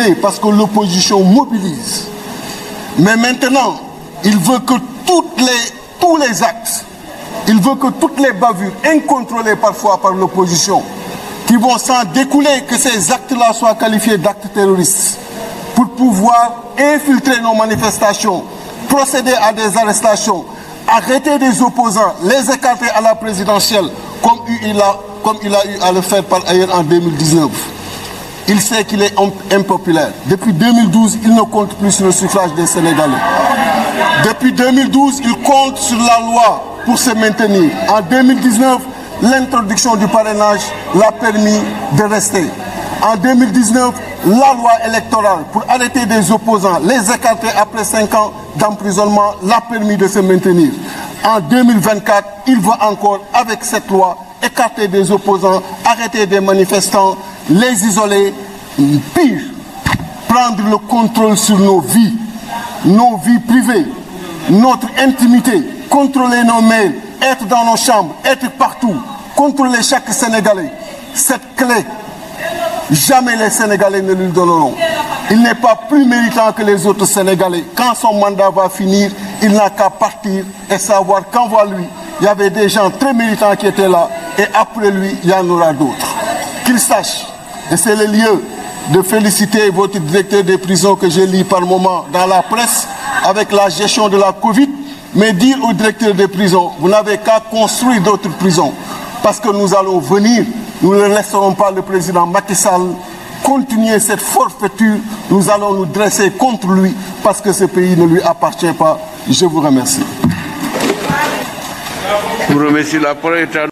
compliqué parce que l'opposition mobilise. Mais maintenant, il veut que tous les actes, il veut que toutes les bavures incontrôlées parfois par l'opposition, qui vont s'en découler, que ces actes-là soient qualifiés d'actes terroristes, pour pouvoir infiltrer nos manifestations, procéder à des arrestations, arrêter des opposants, les écarter à la présidentielle, comme il a eu à le faire par ailleurs en 2019. Il sait qu'il est impopulaire. Depuis 2012, il ne compte plus sur le suffrage des Sénégalais. Depuis 2012, il compte sur la loi pour se maintenir. En 2019, l'introduction du parrainage l'a permis de rester. En 2019, la loi électorale pour arrêter des opposants, les écarter après 5 ans d'emprisonnement, l'a permis de se maintenir. En 2024, il veut encore, avec cette loi, écarter des opposants, arrêter des manifestants, les isoler, pire, prendre le contrôle sur nos vies privées, notre intimité, contrôler nos mails, être dans nos chambres, être partout, contrôler chaque Sénégalais. Cette clé, jamais les Sénégalais ne lui donneront. Il n'est pas plus méritant que les autres Sénégalais. Quand son mandat va finir, il n'a qu'à partir et savoir qu'envers lui, il y avait des gens très méritants qui étaient là et après lui, il y en aura d'autres. Qu'il sache, et c'est le lieu de féliciter votre directeur des prisons que je lis par moment dans la presse avec la gestion de la Covid, mais dire au directeur des prisons, vous n'avez qu'à construire d'autres prisons parce que nous allons venir, nous ne laisserons pas le président Macky Sall continuer cette forfaiture, nous allons nous dresser contre lui parce que ce pays ne lui appartient pas. Je vous remercie. Je vous remercie. La parole est à